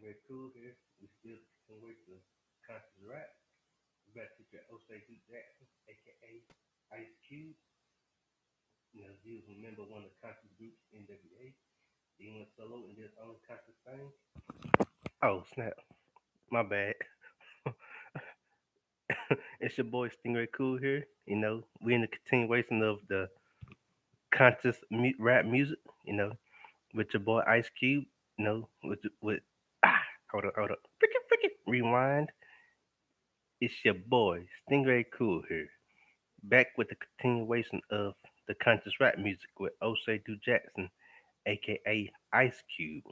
Stingray Cool here. We still can wait to conscious rap. We got teacher Osei Duke Jackson, aka Ice Cube. He was a member of one of the conscious groups NWA. He went solo and did his own conscious thing. Oh snap, my bad. It's your boy Stingray Cool here. We in the continuation of the rap music. With your boy Ice Cube. With hold up, freaking rewind. It's your boy Stingray Cool here, back with the continuation of the conscious rap music with Osei Du Jackson, aka Ice Cube,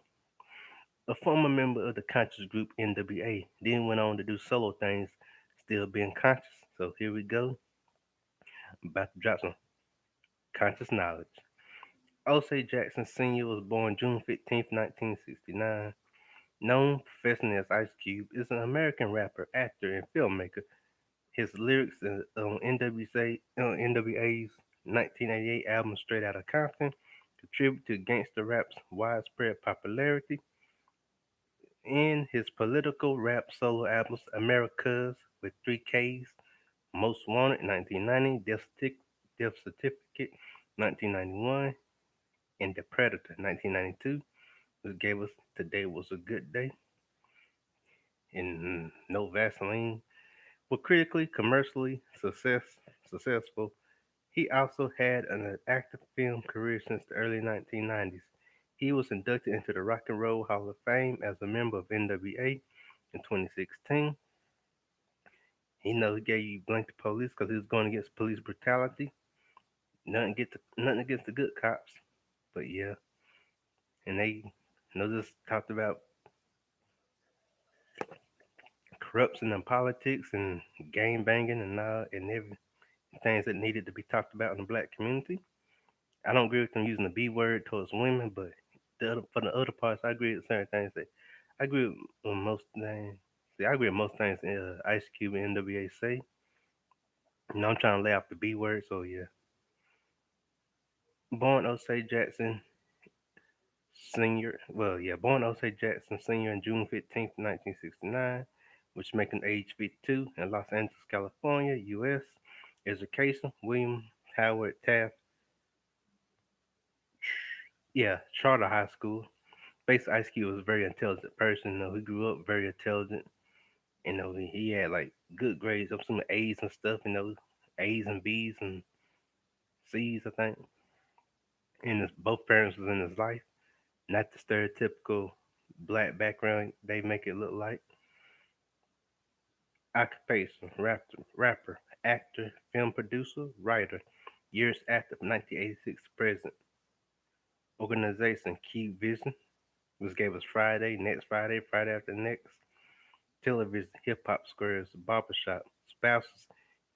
a former member of the conscious group NWA. Then went on to do solo things, still being conscious. So here we go, about to drop some conscious knowledge. Osei Jackson Sr. was born June 15th, 1969. Known professionally as Ice Cube, is an American rapper, actor, and filmmaker. His lyrics on NWA's 1988 album Straight Outta Compton contribute to gangster rap's widespread popularity. In his political rap solo albums Americas with 3Ks, Most Wanted 1990, Death Certificate 1991, and The Predator 1992, which gave us Today Was a Good Day and No Vaseline, were critically, commercially successful. He also had an active film career since the early 1990s. He was inducted into the Rock and Roll Hall of Fame as a member of NWA in 2016. He gave you blank the police because he was going against police brutality. Nothing against the good cops, but yeah, and they just talked about corruption in politics and gang banging and all and every things that needed to be talked about in the black community. I don't agree with them using the B word towards women, but for the other parts, I agree with certain things. I agree with most things. See, I agree with most things Ice Cube and NWA say. I'm trying to lay off the B word, so yeah. Born Osei Jackson Senior. Well, yeah, born Osei Jackson Senior on June 15th, 1969, which make him age 52 in Los Angeles, California, U.S. Education: William Howard Taft. Yeah, Charter High School. Basically, Ice Cube was a very intelligent person. He grew up very intelligent. He had like good grades, up some A's and stuff. A's and B's and C's, I think. And both parents was in his life, not the stereotypical black background they make it look like. Occupation: rapper, actor, film producer, writer. Years active: 1986 to present. Organization: Key Vision, which gave us Friday, next Friday, Friday after next. Television: Hip Hop Squares, Barbershop. Spouses: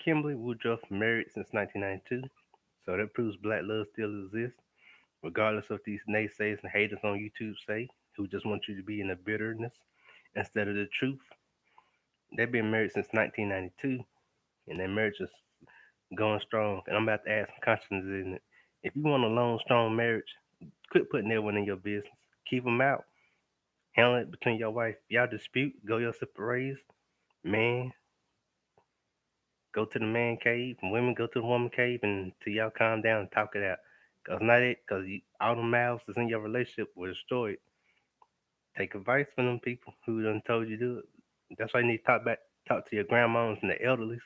Kimberly Woodruff, married since 1992. So that proves black love still exists, regardless of these naysayers and haters on YouTube say, who just want you to be in the bitterness instead of the truth. They've been married since 1992, and their marriage is going strong. And I'm about to add some consciousness in it. If you want a long, strong marriage, quit putting everyone in your business. Keep them out. Handle it between your wife. Y'all dispute, go your separate ways. Man, go to the man cave, and women go to the woman cave, and till y'all calm down and talk it out. Cause not it, cause all the mouths that's in your relationship will destroy it. Take advice from them people who done told you to do it. That's why you need to talk to your grandmas and the elderlies,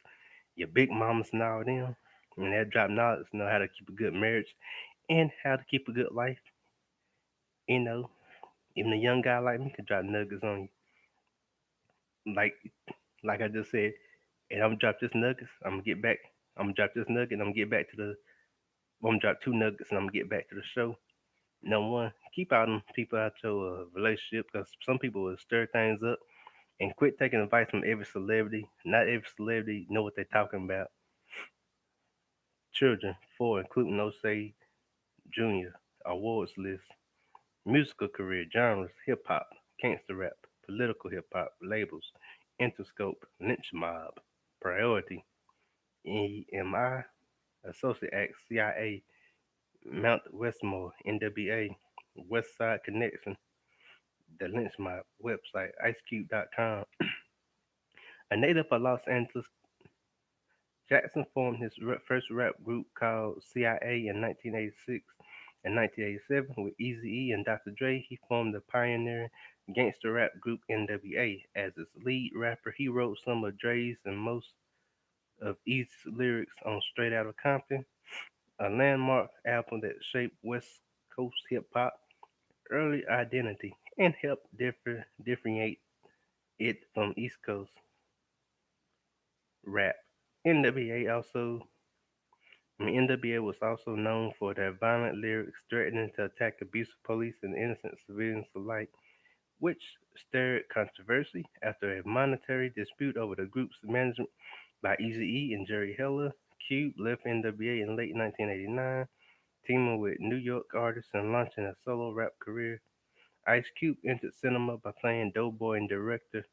your big mamas and all them. And they'll drop knowledge, know how to keep a good marriage and how to keep a good life. You know, even a young guy like me could drop nuggets on you. Like I just said, and I'm gonna drop this nuggets. I'm gonna get back. I'm gonna drop this nugget. And I'm gonna get back to the. I'm gonna drop two nuggets, and I'm gonna get back to the show. Number one, keep out them people out your relationship because some people will stir things up. And quit taking advice from every celebrity. Not every celebrity know what they're talking about. Children, four, including Osei Jr. Awards list. Musical career, genres, hip hop, gangster rap, political hip hop, labels, Interscope, Lynch Mob, Priority, EMI, Associate Act, CIA, Mount Westmore, NWA, West Side Connection, The Lynch Mob website, IceCube.com. A native of Los Angeles, Jackson formed his first rap group called CIA in 1986. In 1987, with Eazy-E and Dr. Dre, he formed the pioneering gangster rap group NWA. As its lead rapper, he wrote some of Dre's and most of Eazy's lyrics on Straight Outta Compton, a landmark album that shaped West Coast hip hop early identity and helped differentiate it from East Coast rap. NWA also NWA was also known for their violent lyrics threatening to attack abusive police and innocent civilians alike, which stirred controversy after a monetary dispute over the group's management by Eazy-E and Jerry Heller. Cube left NWA in late 1989, teaming with New York artists and launching a solo rap career. Ice Cube entered cinema by playing Doughboy in director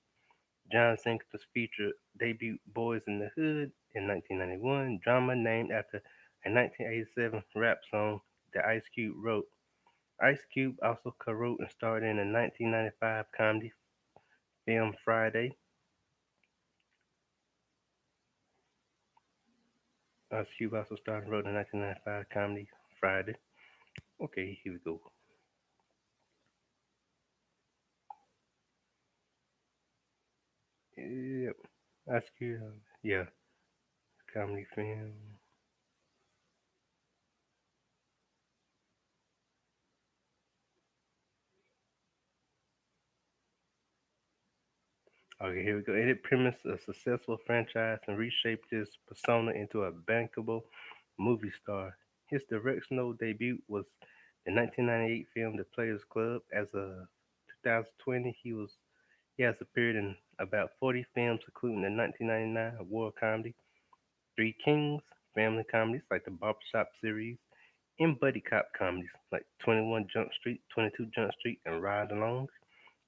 John Singer's feature debut "Boys in the Hood" in 1991, drama named after a 1987 rap song that Ice Cube wrote. Ice Cube also co-wrote and starred in the 1995 comedy film Friday. Ice Cube also starred and wrote the 1995 comedy Friday. Okay, here we go. Yep, Ice Cube. Yeah, comedy film. Okay, here we go. It premised a successful franchise and reshaped his persona into a bankable movie star. His directional debut was the 1998 film The Players Club. As of 2020, he has appeared in about 40 films, including the 1999 award comedy Three Kings, family comedies like the Barbershop series, and buddy cop comedies like 21 Jump Street, 22 Jump Street, and Ride Along.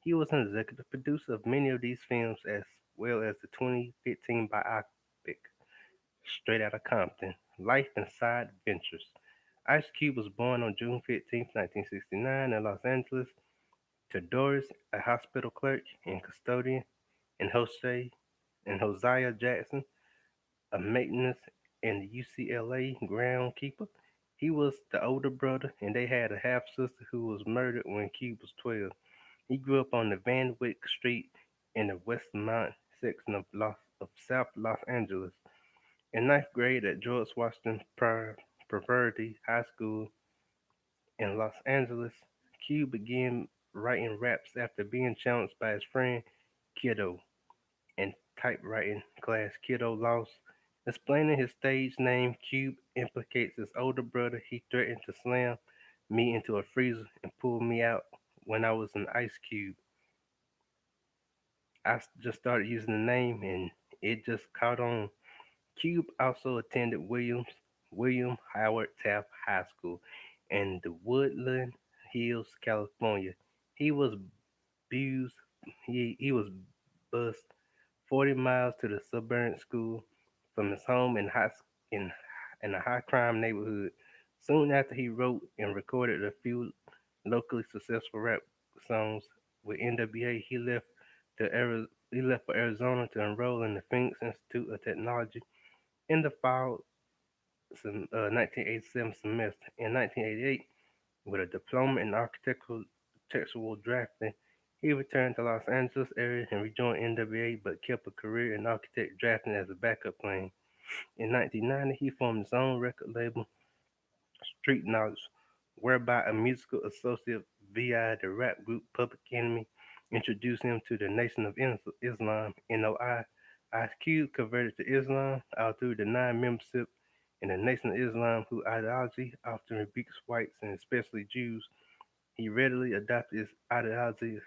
He was an executive producer of many of these films, as well as the 2015 biopic Straight Outta Compton, Life and Side Ventures. Ice Cube was born on June 15, 1969 in Los Angeles to Doris, a hospital clerk and custodian, and Hosea Jackson, a maintenance and UCLA groundkeeper. He was the older brother, and they had a half sister who was murdered when Cube was 12. He grew up on the Van Wyck Street in the Westmont section of South Los Angeles. In ninth grade at George Washington Preparatory High School in Los Angeles, Q began writing raps after being challenged by his friend Kiddo in typewriting class. Kiddo lost. Explaining his stage name, Cube implicates his older brother. He threatened to slam me into a freezer and pull me out when I was an ice cube. Just started using the name and it just caught on. Cube also attended William Howard Taft High School in the Woodland Hills, California. He was abused. He was bused 40 miles to the suburban school from his home in in a high crime neighborhood. Soon after, he wrote and recorded a few locally successful rap songs with NWA. He left for Arizona to enroll in the Phoenix Institute of Technology in the fall 1987 semester. In 1988, with a diploma in architectural drafting, he returned to Los Angeles area and rejoined NWA, but kept a career in architect drafting as a backup plan. In 1990, he formed his own record label, Street Knowledge, whereby a musical associate via the rap group Public Enemy introduced him to the Nation of Islam, NOI. Ice Cube converted to Islam, although denied membership in the Nation of Islam, whose ideology often rebukes whites and especially Jews. He readily adopted his ideology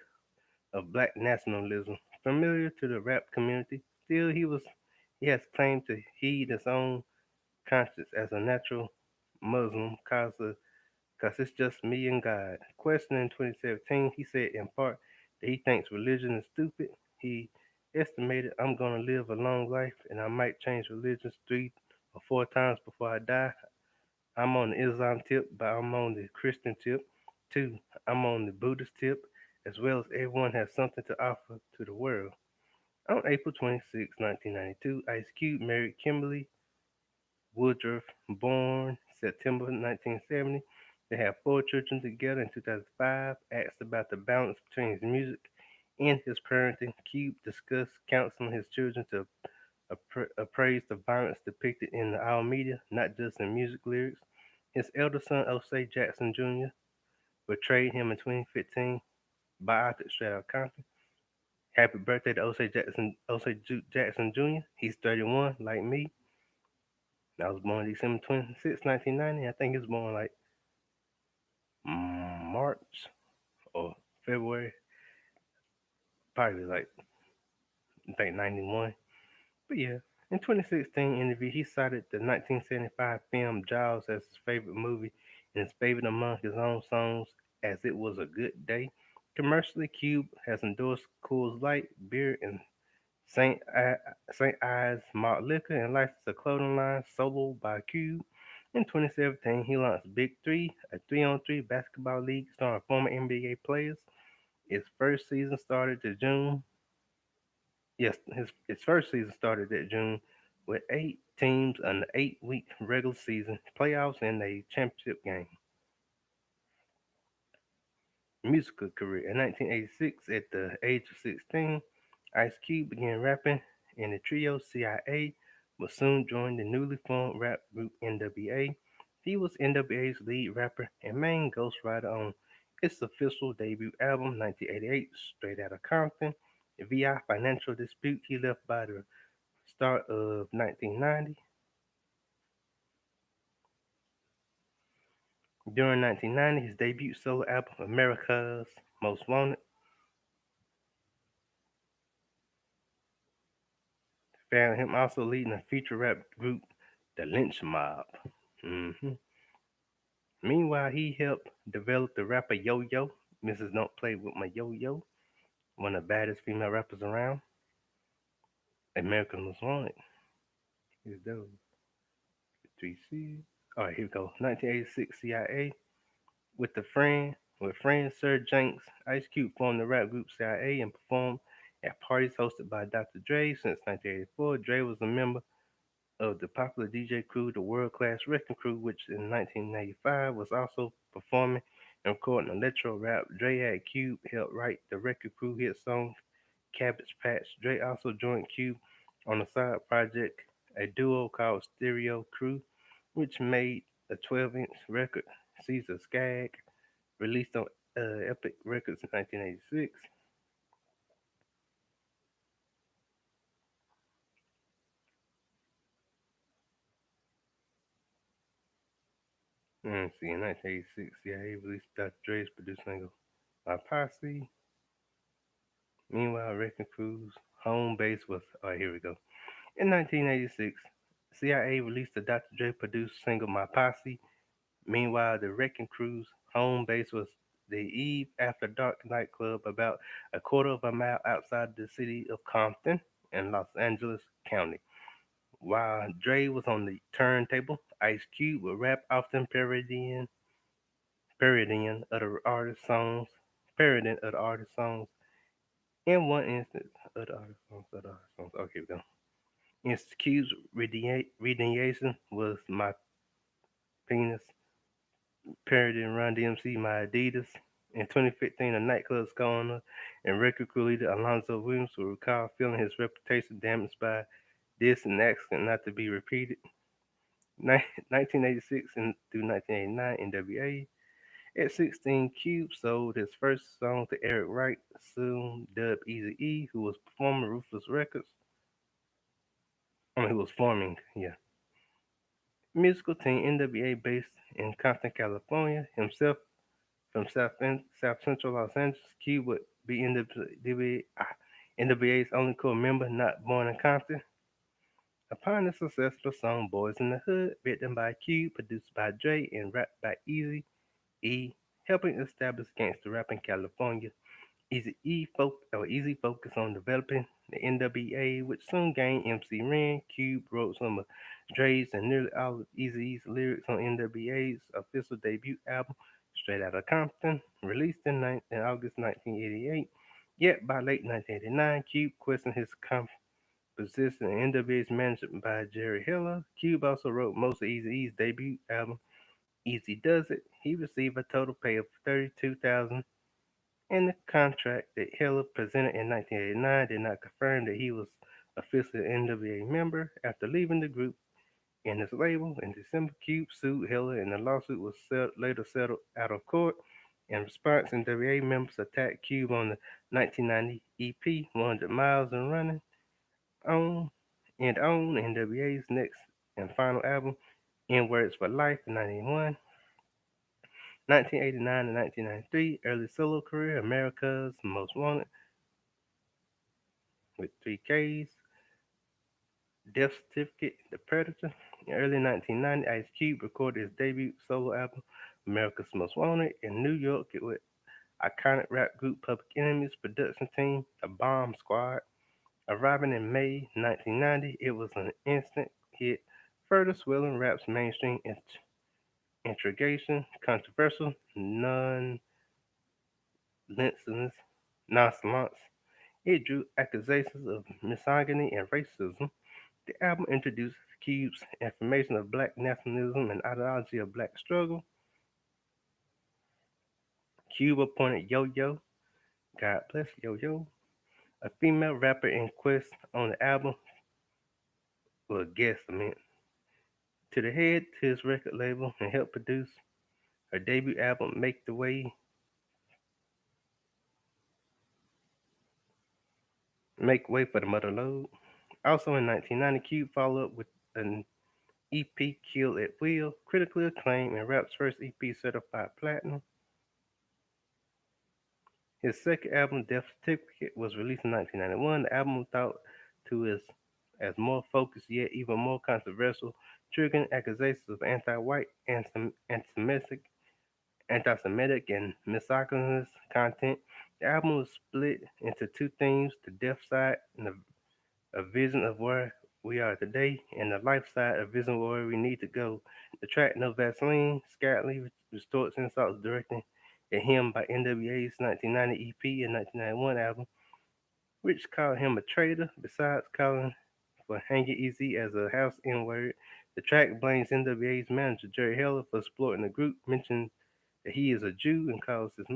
of black nationalism, familiar to the rap community. Still, he has claimed to heed his own conscience as a natural Muslim cause it's just me and God. Question in 2017, he said in part that he thinks religion is stupid. He estimated I'm gonna live a long life and I might change religions 3 or 4 times before I die. I'm on the Islam tip, but I'm on the Christian tip. 2, I'm on the Buddhist tip. as well as everyone has something to offer to the world. On April 26, 1992, Ice Cube married Kimberly Woodruff, born September 1970. They have four children together. In 2005, asked about the balance between his music and his parenting, Cube discussed counseling his children to appraise the violence depicted in the our media, not just in music lyrics. His elder son, Osei Jackson Jr., betrayed him in 2015 by Arthur straight out Compton. Happy birthday to Jackson Jr. He's 31, like me. I was born December 26, 1990. I think he was born like March or February, probably like I think 91. But yeah, in 2016 interview, he cited the 1975 film Jaws as his favorite movie and his favorite among his own songs as it was a good day. Commercially, Cube has endorsed Coors Light beer and St. Ives malt liquor and licensed a clothing line Solo by Cube. In 2017, he launched Big Three, a three-on-three basketball league starring former NBA players. Its first season started to June. Yes, his first season started that June with 8 teams, an 8-week regular season, playoffs, and a championship game. Musical career. In 1986, at the age of 16, Ice Cube began rapping in the trio CIA, but soon joined the newly formed rap group NWA. He was NWA's lead rapper and main ghostwriter on its official debut album, 1988, Straight Outta Compton. VI financial dispute, he left by the start of 1990. During 1990, his debut solo album, America's Most Wanted, found him also leading a feature rap group, the Lynch Mob. hmm Meanwhile, he helped develop the rapper Yo Yo, Mrs. Don't Play With My Yo Yo, one of the baddest female rappers around. American Most Wanted. Here's those. 3C. Alright, here we go. 1986 CIA. With the friend, with friend Sir Jenks, Ice Cube formed the rap group CIA and performed at parties hosted by Dr. Dre since 1984. Dre was a member of the popular DJ crew, the World Class Wrecking Crew, which in 1995 was also performing and recording electro rap. Dre had Cube help write the Wrecking Crew hit song Cabbage Patch. Dre also joined Cube on a side project, a duo called Stereo Crew, which made a 12-inch record, Caesar Skag, released on Epic Records in 1986. Let's see, in 1986, CIA released Dr. Dre's produced single My Posse. Meanwhile, Wrecking Crew's home base was, oh, here we go. In 1986, CIA released the Dr. Dre produced single My Posse. Meanwhile, the Wrecking Crew's home base was the Eve After Dark nightclub about a quarter of a mile outside the city of Compton in Los Angeles County. While Dre was on the turntable, Ice Cube would rap, often parodying other artists' songs, parodying other artists' songs. In one instance, other artists' songs. Okay, we go. In Cube's rendition was My Penis, parodying Run DMC, My Adidas. In 2015, a nightclub owner and record crew leader Alonzo Williams will recall feeling his reputation damaged by this and accident not to be repeated. 1986 and through 1989 NWA. At 16, Cube sold his first song to Eric Wright, soon dubbed Easy E, who was performing Ruthless Records. Who was forming, yeah. Musical team NWA based in Compton, California. Himself from South Central Los Angeles, Cube would be NWA's only core member not born in Compton. Upon the successful song Boys in the Hood, written by Cube, produced by Dre, and rapped by Easy E, helping establish gangster rap in California. Easy focused on developing the NWA, which soon gained MC Ren. Cube wrote some of Dre's and nearly all of Eazy's lyrics on NWA's official debut album, Straight Outta Compton, released in August 1988. Yet by late 1989, Cube questioned his composition and NWA's management by Jerry Heller. Cube also wrote most of Eazy-E's debut album, Easy Does It. He received a total pay of $32,000, and the contract that Heller presented in 1989 did not confirm that he was officially an NWA member. After leaving the group and his label in December, Cube sued Heller, and the lawsuit was later settled out of court. In response, NWA members attacked Cube on the 1990 EP 100 Miles and Running on NWA's next and final album, In Words for Life, in 1989 and 1993, early solo career, America's Most Wanted with 3Ks, Death Certificate, The Predator. In early 1990, Ice Cube recorded his debut solo album, America's Most Wanted, in New York with iconic rap group Public Enemy's production team, The Bomb Squad. Arriving in May 1990, it was an instant hit, further swelling rap's mainstream intrigation, controversial, nonchalance. It drew accusations of misogyny and racism. The album introduced Cube's affirmation of black nationalism and ideology of black struggle. Cube appointed Yo Yo, God bless Yo Yo, a female rapper in quest on the album, well, guest, to the head to his record label and helped produce her debut album, Make Way for the Mother Load. Also in 1990, Cube followed up with an EP, Kill at Will, critically acclaimed and rap's first EP certified platinum. His second album, Death Certificate, was released in 1991. The album thought to as more focused yet even more controversial, triggering accusations of anti-white, anti-Semitic, and misogynist content. The album was split into two themes: the death side and a vision of where we are today, and the life side, a vision of where we need to go. The track No Vaseline, Scott Lee restored insults directing at him by NWA's 1990 EP and 1991 album, which called him a traitor. Besides calling for Hanging Easy as a house N word, the track blames NWA's manager Jerry Heller for exploiting the group, mentioning that he is a Jew and calls for his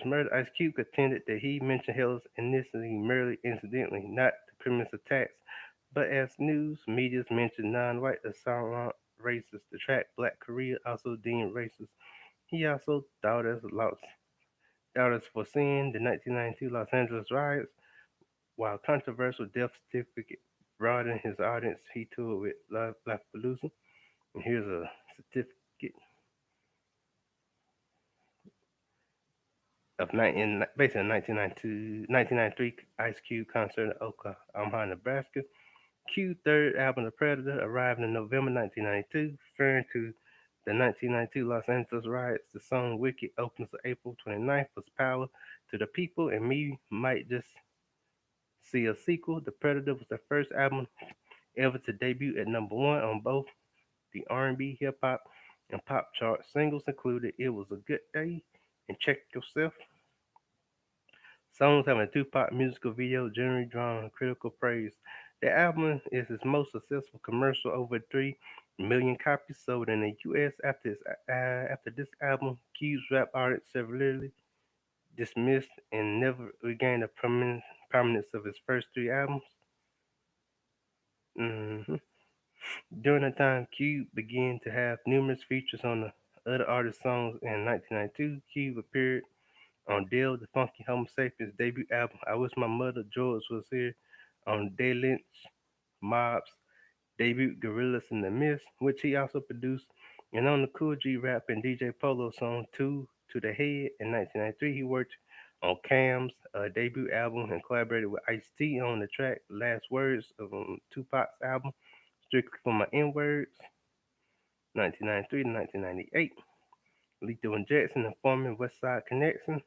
murder. Ice Cube contended that he mentioned Heller's ethnicity merely incidentally, not the premise attacks, but as news media's mentioned non-white the song racist. The track Black Korea also deemed racist. He also thought as foreseeing the 1992 Los Angeles riots, while controversial Death Certificate broadened his audience. He toured with Lollapalooza, and here's a certificate of basically 1992, 1993 Ice Cube concert in Omaha, Nebraska. Cube's third album, The Predator, arrived in November 1992, referring to the 1992 Los Angeles riots. The song Wicked opens April 29th was Power to the People, and Me Might Just See a Sequel. The Predator was the first album ever to debut at number one on both the R&B, hip hop, and pop charts. Singles included It Was a Good Day and Check Yourself. Songs having a Tupac musical video generally drawn critical praise. The album is his most successful commercial, over 3 million copies sold in the U.S. After this album, Cube's rap artists severely dismissed and never regained the prominence of his first three albums. hmm During the time, Cube began to have numerous features on the other artists' songs. In 1992, Cube appeared on Dale the Funky Homosapiens' debut album, I Wish My Mother George Was Here, on Day Lynch Mob's debut, Gorillas in the Mist, which he also produced, and on the Cool G Rap and DJ Polo song Two to the Head. In 1993, he worked on Cam's debut album and collaborated with Ice-T on the track Last Words of Tupac's album, Strictly for My N-Words, 1993 to 1998. Lethal Injection and forming West Side Connection.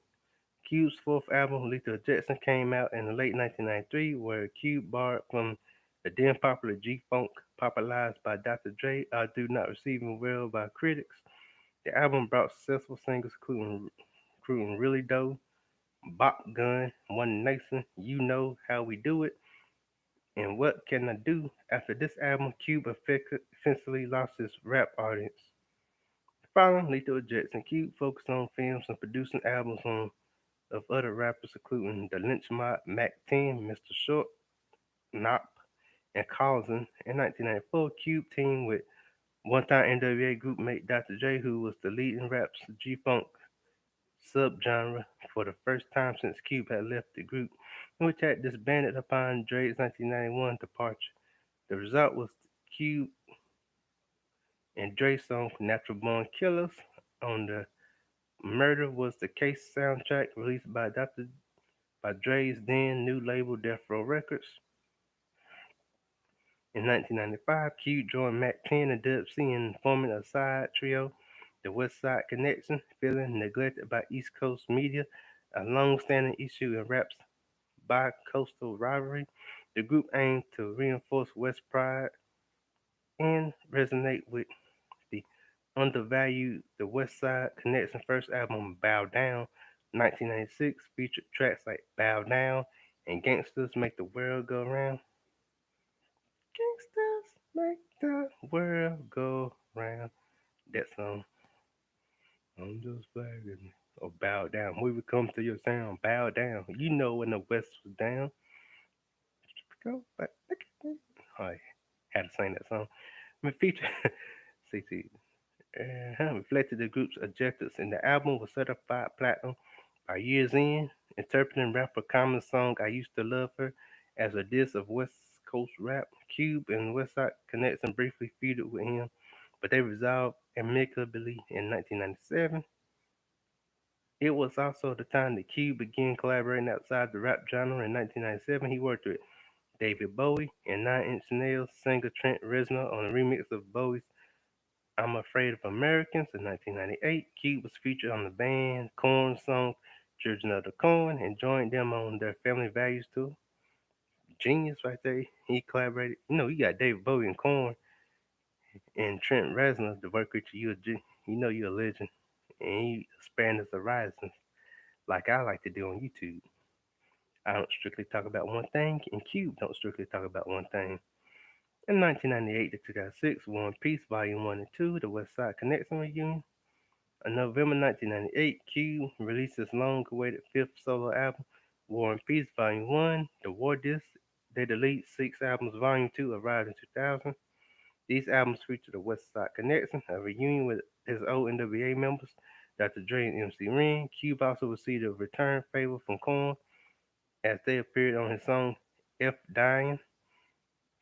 Cube's fourth album, Lethal Injection, came out in the late 1993, where Cube borrowed from the then popular G-Funk, popularized by Dr. Dre, although not receiving well by critics. The album brought successful singles including Really Doe, Bop Gun, One Nation, You Know How We Do It, and What Can I Do? After this album, Cube offensively lost his rap audience. Following Lethal Jackson, Cube focused on films and producing albums of other rappers including The Lynch Mob, Mac 10, Mr. Short, Nop, and Cousin. In 1994, Cube teamed with one-time NWA group mate Dr. J, who was the lead in rap's G-Funk subgenre for the first time since Cube had left the group, which had disbanded upon Dre's 1991 departure. The result was Cube and Dre's song Natural Born Killers on the Murder Was the Case soundtrack released by Dre's then new label Death Row Records. In 1995, Cube joined Mac 10 and Dub C in forming a side trio, the West Side Connection, feeling neglected by East Coast media, a long-standing issue in rap's bi-coastal rivalry. The group aimed to reinforce West pride and resonate with the undervalued. The West Side Connection first album, Bow Down, 1996, featured tracks like Bow Down and Gangsters Make the World Go Round. Gangsters make the world go round. That song. I'm just flagging. Or bow down. We will come to your sound. Bow down. You know when the West was down. Go back. I had to sing that song. I mean, feature CT reflected the group's objectives, and the album was certified platinum by Years End, interpreting rapper Common's song "I Used to Love Her" as a diss of West Coast rap. Cube and Westside Connection briefly feuded with him, but they resolved amicably in 1997. It was also the time that Cube began collaborating outside the rap genre. In 1997, he worked with David Bowie and Nine Inch Nails singer Trent Reznor on a remix of Bowie's I'm Afraid of Americans. In 1998, Cube was featured on the band Korn song Children of the Corn and joined them on their Family Values tour. Genius right there. He collaborated. You got David Bowie and Korn and Trent Reznor to work with you. You know you're a legend. And he expanded his horizons like I like to do on YouTube. I don't strictly talk about one thing, and Cube don't strictly talk about one thing. In 1998 to 2006, War and Peace Volume 1 and 2, The West Side Connection Reunion. In November 1998, Cube released his long-awaited fifth solo album, War and Peace Volume 1, The War Disc. They delete six albums. Volume 2 arrived in 2000. These albums feature the West Side Connection, a reunion with his old NWA members, Dr. Dre and MC Ren. Cube also received a return favor from Korn as they appeared on his song F Dying.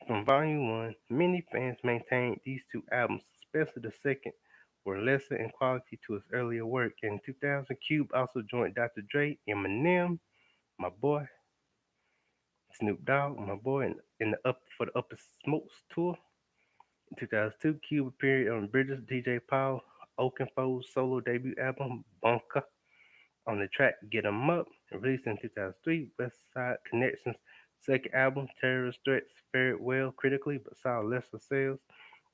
From Volume 1, many fans maintained these two albums, especially the second, were lesser in quality to his earlier work. In 2000, Cube also joined Dr. Dre, Eminem, my boy, Snoop Dogg, my boy, in the Upper Smokes tour. In 2002, Cube appeared on Bridges DJ Paul Oakenfold's solo debut album, Bunker, on the track Get 'Em Up, released in 2003. West Side Connection's second album, Terrorist Threats, fared well critically but saw lesser sales.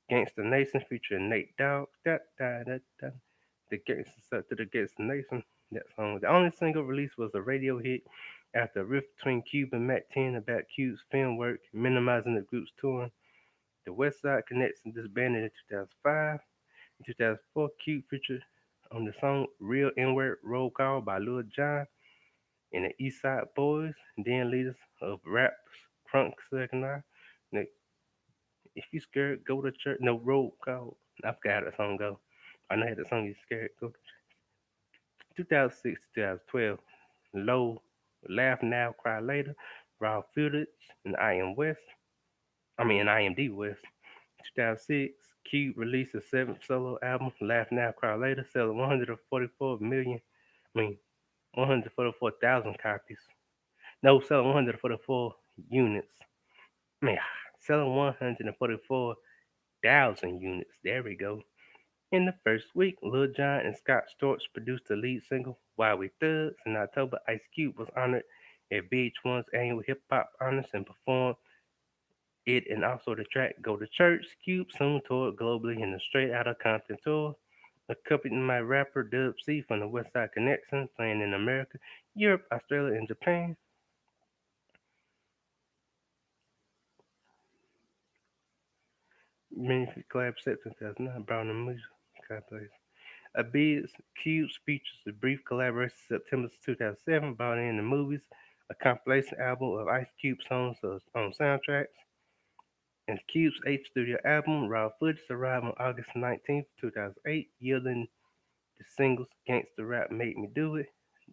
Gangsta Nation featuring Nate Dogg. Da, da, da, da. The Gangsta Stuck to the Gangsta Nation. That song. The only single released was a radio hit after a rift between Cube and Mac 10 about Cube's film work, minimizing the group's touring. The West Side Connection disbanded in 2005. In 2004, Cube featured on the song Real N-Word Roll Call by Lil Jon and the East Side Boys, then leaders of rap's Crunk Second. Now, if you scared, go to church. No, roll call. I forgot how that song go. I know how that song you scared. Go to church. 2006 to 2012. Low, Laugh Now, Cry Later. Raw Footage and I Am West. IMD West. 2006, Cube released his seventh solo album, Laugh Now, Cry Later, selling 144 million, I mean, 144,000 copies. No, selling 144 units. I mean, selling 144,000 units. There we go. In the first week, Lil Jon and Scott Storch produced the lead single, Why We Thugs. In October, Ice Cube was honored at VH1's annual hip hop honors and performed it and also the track Go to Church. Cube soon toured globally in the Straight Outta Compton tour. accompanied by rapper Dub C from the West Side Connection, playing in America, Europe, Australia, and Japan. Music collab set 2009, Brown and Music. God bless. A Bid's Cubes features a brief collaboration September 2007, brought in the movies, a compilation album of Ice Cube songs on soundtracks, and Cube's eighth studio album, Raw Footage, arrived on August 19th, 2008, yielding the singles Gangsta Rap Make Me Do It,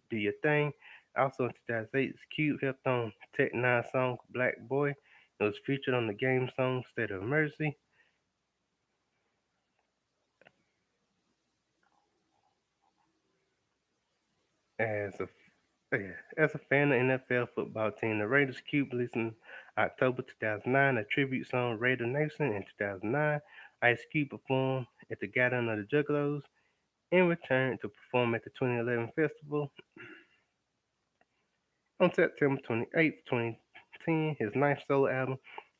Do Your Thing. Also in 2008, Cube helped on Tech Nine song Black Boy. It was featured on the game song State of Mercy. As a as a fan of NFL football team, the Raiders Cube released in October 2009 a tribute song Raider Nation. In 2009, Ice Cube performed at the Gathering of the Juggalos and returned to perform at the 2011 festival. On September 28, 2010, his ninth solo album,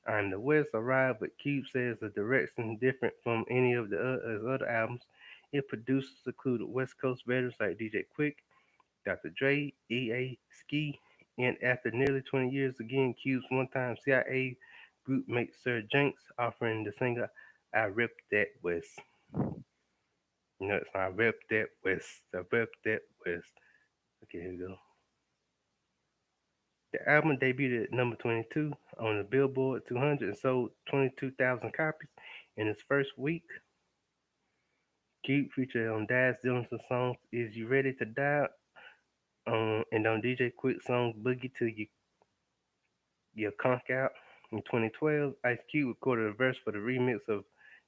I'm the West, arrived, but Cube says the direction different from any of his other albums. Its producers included West Coast veterans like DJ Quick, Dr. Dre, E.A. Ski, and after nearly 20 years again, Cube's one-time CIA group mate Sir Jenks offering the singer I Rep That West. It's I Rep That West. I Rep That West. Okay, here we go. The album debuted at number 22 on the Billboard 200 and sold 22,000 copies in its first week. Cube featured on Daz Dillingson's song Is You Ready to Die? And on DJ Quick's song Boogie to Your Conk Out. In 2012, Ice Cube recorded a verse for the remix of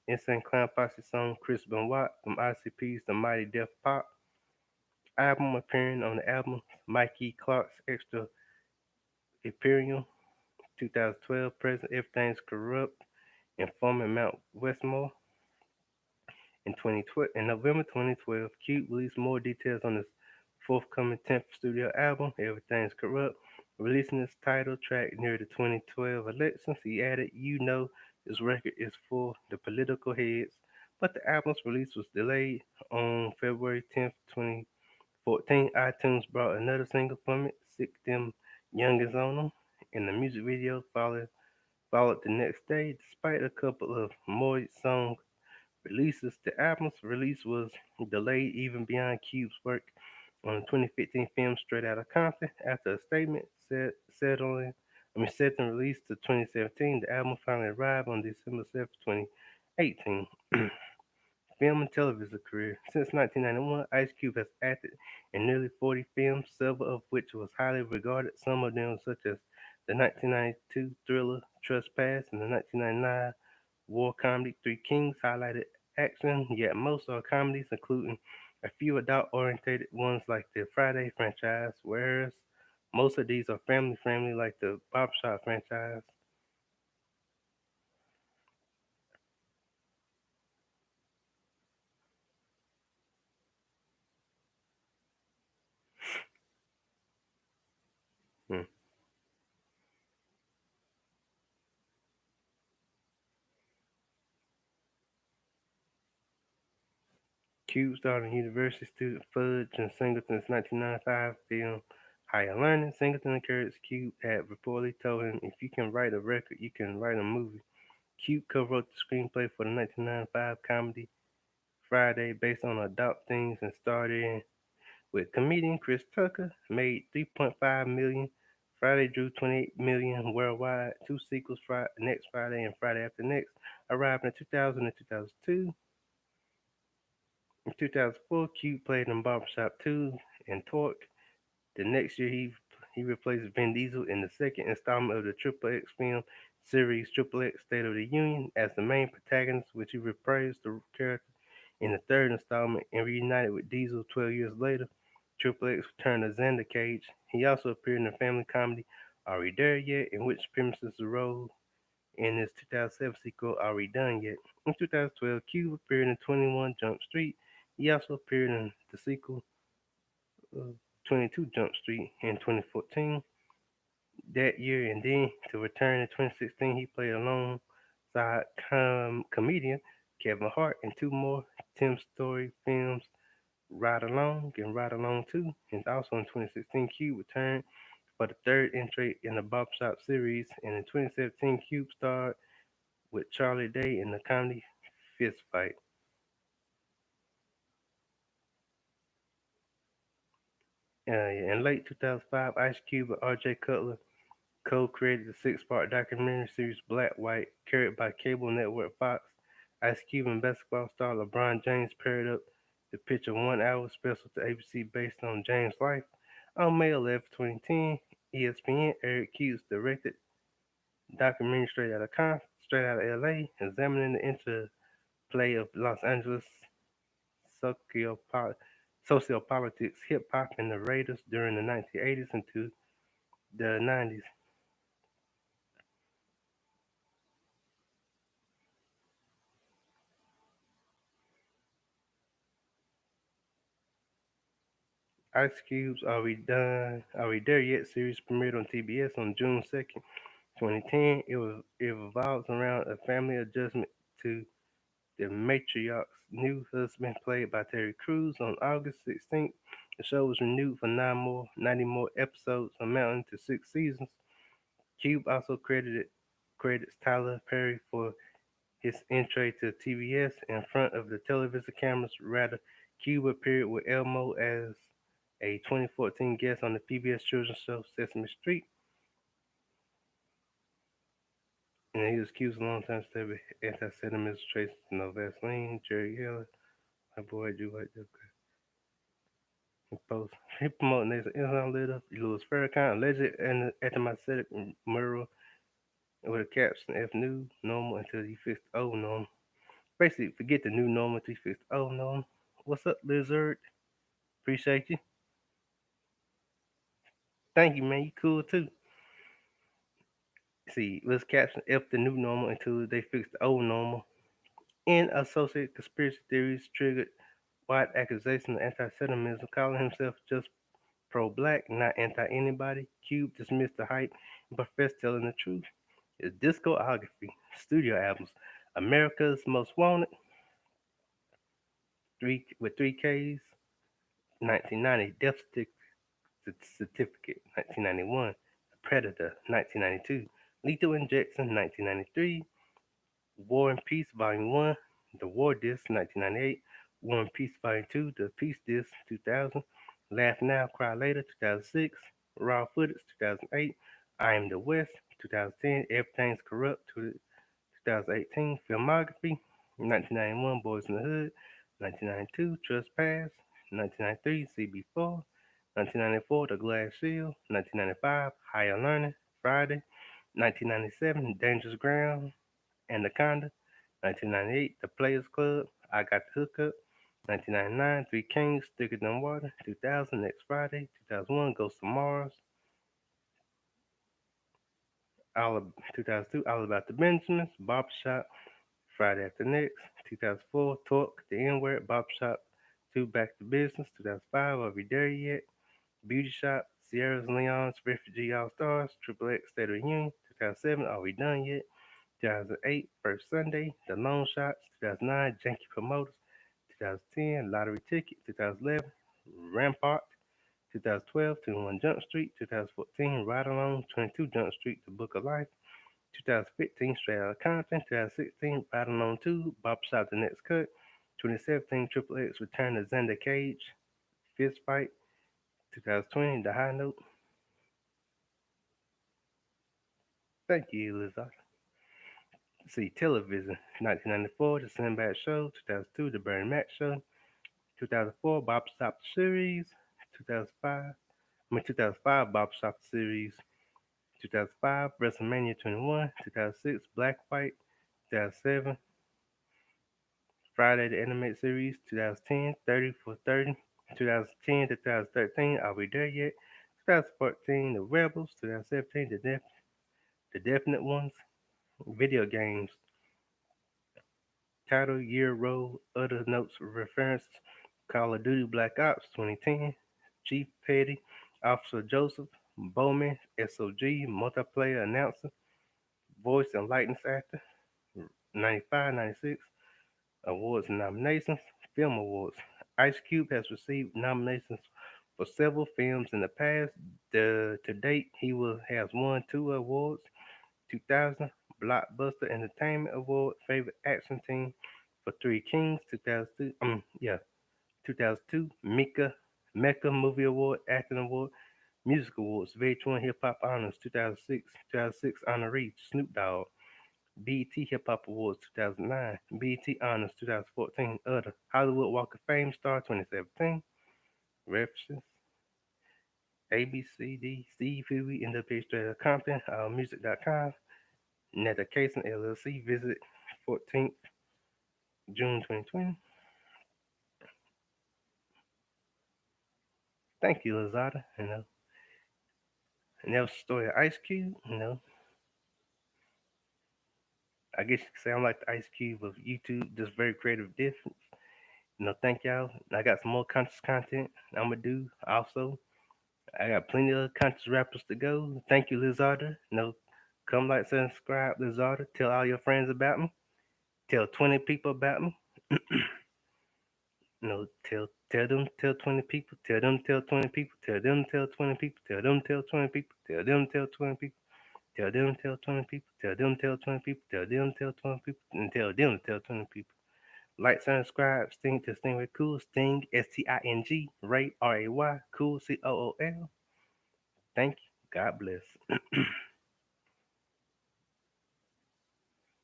Insane Clown Posse song Chris Benoit from ICP's The Mighty Def Pop album, appearing on the album Mikey Clark's Extra Imperial 2012 present Everything's Corrupt and former Mount Westmore. In November 2012, Cube released more details on his forthcoming 10th studio album, Everything's Corrupt. Releasing its title track near the 2012 elections, he added, You know, this record is for the political heads, but the album's release was delayed on February 10th, 2014. iTunes brought another single from it, Sick Them Youngins on 'em, and the music video followed the next day. Despite a couple of more songs releases, the album's release was delayed even beyond Cube's work on the 2015 film Straight Outta Compton. After a statement set and released to 2017, the album finally arrived on December 7th, 2018. Film and television career. Since 1991, Ice Cube has acted in nearly 40 films, several of which was highly regarded. Some of them, such as the 1992 thriller Trespass and the 1999 war comedy Three Kings, highlighted action, yet most are comedies, including a few adult-oriented ones like the Friday franchise, whereas most of these are family-friendly like the Barbershop franchise. Hmm. Cube starred in University student Fudge and Singleton's 1995 film Higher Learning. Singleton encouraged Cube had reportedly told him, if you can write a record, you can write a movie. Cube co-wrote the screenplay for the 1995 comedy Friday based on adult themes and starred in with comedian Chris Tucker, made 3.5 million. Friday drew 28 million worldwide. Two sequels, Next Friday and Friday After Next, arrived in 2000 and 2002. In 2004, Cube played in Barbershop 2 and Torque. The next year, he replaced Vin Diesel in the second installment of the Triple X film series Triple X State of the Union as the main protagonist, which he reprised the character in the third installment and reunited with Diesel 12 years later. Triple X returned as Xander Cage. He also appeared in the family comedy Are We There Yet, in which premises the role in his 2007 sequel Are We Done Yet. In 2012, Cube appeared in 21 Jump Street. He also appeared in the sequel uh, 22 Jump Street in 2014 that year, and then to return in 2016, he played alongside comedian Kevin Hart in two more Tim Story Films Ride Along and Ride Along 2. And also in 2016, Cube returned for the third entry in the Barbershop series. And in 2017, Cube starred with Charlie Day in the comedy Fist Fight. In late 2005, Ice Cube and R.J. Cutler co-created the six-part documentary series Black White, carried by cable network Fox. Ice Cube and basketball star LeBron James paired up to pitch a one-hour special to ABC based on James' life. On May 11, 2010, ESPN aired Cube's directed documentary Straight Out of LA, examining the interplay of Los Angeles sociopol- sociopolitics, hip hop, and the Raiders during the 1980s into the 90s. Ice Cube's Are We Done? Are We There Yet series premiered on TBS on June 2nd, 2010. It revolves around a family adjustment to the matriarch's new husband, played by Terry Crews. On August 16th, the show was renewed for 90 more episodes, amounting to 6 seasons. Cube also credits Tyler Perry for his entry to TBS in front of the television cameras. Rather, Cube appeared with Elmo as a 2014 guest on the PBS children's show Sesame Street, and he was accused of long-time study anti-Semitism traces to no Vaseline. Jerry Heller, my boy, do like that. Post. He promoting this Islam leader, Louis Farrakhan, alleged and anti-Semitic mural with a caption F new normal until you fix the old normal. Basically, forget the new normal until you fix the old normal. What's up, Lizard? Appreciate you. Thank you, man. You cool too. See, let's caption F the new normal until they fix the old normal. In associated conspiracy theories triggered wide accusations of anti-Semitism, calling himself just pro-black, not anti-anybody. Cube dismissed the hype and professed telling the truth. His discography, studio albums, America's Most Wanted, three Ks, 1990, Certificate, 1991, The Predator, 1992, Lethal Injection, 1993, War and Peace Volume 1, The War Disc, 1998, War and Peace Volume 2, The Peace Disc, 2000, Laugh Now, Cry Later, 2006, Raw Footage, 2008, I Am the West, 2010, Everything's Corrupt, 2018, Filmography, 1991, Boys in the Hood, 1992, Trespass, 1993, CB4, 1994, The Glass Shield, 1995, Higher Learning, Friday, 1997, Dangerous Ground, Anaconda, 1998, The Players Club, I Got the Hookup, 1999, Three Kings, Thicker Than Water, 2000, Next Friday, 2001, Ghost of Mars, 2002, All About the Benjamins, Barbershop, Friday After Next, 2004, Talk, The N Word, Barbershop 2, Back to Business, 2005, Are We There Yet? Beauty Shop, Sierra Leone's Refugee All Stars, Triple X State of the Union, 2007, Are We Done Yet? 2008, First Sunday, The Long Shots, 2009, Janky Promoters, 2010, Lottery Ticket, 2011, Rampart, 2012, 21 Jump Street, 2014, Ride Along, 22 Jump Street, The Book of Life, 2015, Straight Outta Compton, 2016, Ride Along 2, Barbershop The Next Cut, 2017, Triple X Return to Xander Cage, Fist Fight, 2020, The High Note. Thank you, Lizard. See, television, 1994, The Sinbad Show, 2002, The Bernie Mac Show, 2004, Bob Stop Series, 2005, Bob Stop Series, 2005, WrestleMania 21, 2006, Black White, 2007, Friday the Animated Series, 2010, 30 for 30, 2010 to 2013, Are We There Yet? 2014, The Rebels, 2017, The Definite Ones, video games, title, year, role, other notes, reference, Call of Duty Black Ops 2010, Chief Petty, Officer Joseph, Bowman, SOG, multiplayer announcer, voice and likeness actor, 95, 96, awards and nominations, Film Awards. Ice Cube has received nominations for several films in the past. To date, has won two awards: 2000 Blockbuster Entertainment Award, Favorite Action Team for Three Kings, 2002 Mecca Movie Award, Acting Award, Music Awards, VH1 Hip Hop Honors, 2006 honoree Snoop Dogg, BET Hip Hop Awards 2009, BET Honors 2014, other Hollywood Walk of Fame Star 2017, references ABCD, Steve Huey, NWA Straight Outta Compton, Music.com, Netta Cason LLC, visit 14th June 2020. Thank you, Lazada. And that was the story of Ice Cube. I guess you could say I'm like the Ice Cube of YouTube, just very creative, different. Thank y'all. I got some more conscious content I'm gonna do also. I got plenty of conscious rappers to go. Thank you, Lizarda. Come like, subscribe, Lizarda. Tell all your friends about me. Tell 20 people about me. Tell 20 people. Tell 20 people. Tell 20 people. Tell 20 people. Tell 20 people. Tell 20 people. Tell 20 people. Tell 20 people. And tell 20 people. Like, subscribe, Sting to Stingray Cool, Sting, STING, Ray, RAY, Cool, COOL. Thank you. God bless.